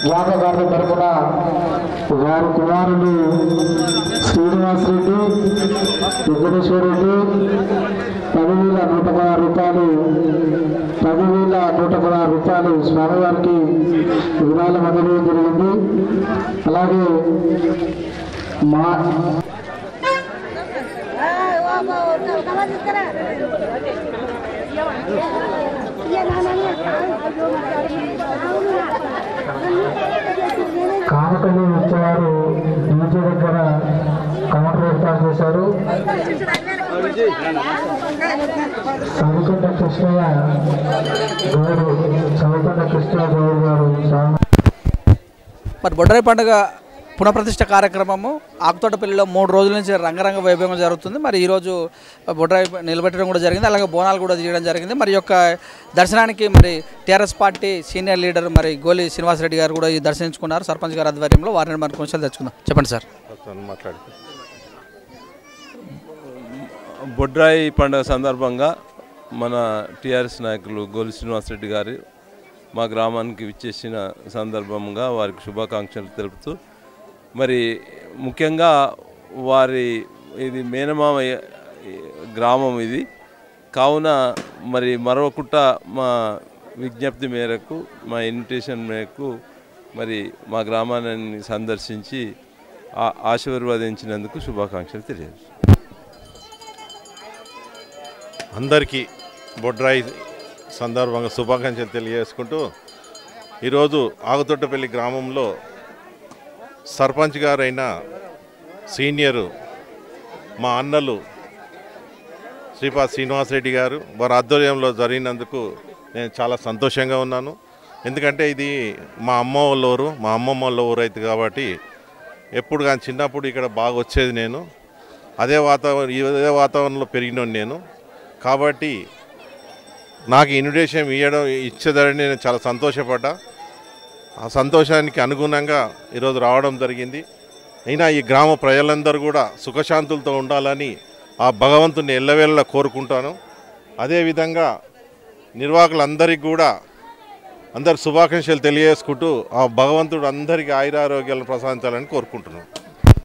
జ్ఞాపకార్థం తరపున వారి కుమారులు శ్రీనివాస్ రెడ్డి, వెంకటేశ్వర రెడ్డి 10,116 రూపాయలు 10,116 రూపాయలు స్వామివారికి విరాళం అందడం జరిగింది. అలాగే మా కామకల్లి వచ్చేవారు డీజే దగ్గర కౌంటర్ ఏర్పాటు చేశారు. చదువుకుంట కృష్ణయ్య గౌడు గారు. మరి బొడ్రాయి పండుగ పునఃప్రతిష్ఠ కార్యక్రమము ఆకుతోటపల్లిలో 3 రోజుల నుంచి రంగరంగ వైభవంగా జరుగుతుంది. మరి ఈరోజు బొడ్రాయి నిలబెట్టడం కూడా జరిగింది, అలాగే బోనాలు కూడా తీయడం జరిగింది. మరి యొక్క దర్శనానికి మరి టీఆర్ఎస్ పార్టీ సీనియర్ లీడర్ మరి గోలి శ్రీనివాసరెడ్డి గారు కూడా ఈ దర్శించుకున్నారు సర్పంచ్ గారి ఆధ్వర్యంలో. వారిని మరి కొంచెం తెచ్చుకుందాం. చెప్పండి సార్. బొడ్రాయి పండుగ సందర్భంగా మన టీఆర్ఎస్ నాయకులు గోలి శ్రీనివాసరెడ్డి గారు మా గ్రామానికి విచ్చేసిన సందర్భంగా వారికి శుభాకాంక్షలు తెలుపుతూ, మరి ముఖ్యంగా వారి ఇది మేనమామ గ్రామం ఇది కావున మరి మరొకట మా విజ్ఞప్తి మేరకు, మా ఇన్విటేషన్ మేరకు మరి మా గ్రామాన్ని సందర్శించి ఆశీర్వదించినందుకు శుభాకాంక్షలు తెలియజేస్తాను. అందరికీ బొడ్రాయి సందర్భంగా శుభాకాంక్షలు తెలియజేసుకుంటూ, ఈరోజు ఆగుతోటపల్లి గ్రామంలో సర్పంచ్ గారైన సీనియరు మా అన్నలు శ్రీపాద్ శ్రీనివాసరెడ్డి గారు వారి ఆధ్వర్యంలో జరిగినందుకు నేను చాలా సంతోషంగా ఉన్నాను. ఎందుకంటే ఇది మా అమ్మ వాళ్ళ ఊరు, మా అమ్మమ్మ వాళ్ళ ఊరు అయితే కాబట్టి ఎప్పుడు కానీ చిన్నప్పుడు ఇక్కడ బాగా వచ్చేది నేను. ఇదే వాతావరణంలో పెరిగినాను నేను. కాబట్టి నాకు ఇన్విటేషన్ ఇచ్చేదని నేను చాలా సంతోషపడ్డా. ఆ సంతోషానికి అనుగుణంగా ఈరోజు రావడం జరిగింది. అయినా ఈ గ్రామ ప్రజలందరూ కూడా సుఖశాంతులతో ఉండాలని ఆ భగవంతుని ఎల్లవేళలా కోరుకుంటాను. అదేవిధంగా నిర్వాహకులందరికీ కూడా అందరు శుభాకాంక్షలు తెలియజేసుకుంటూ ఆ భగవంతుడు అందరికీ ఆయురారోగ్యాలను ప్రసాదించాలని కోరుకుంటున్నాను.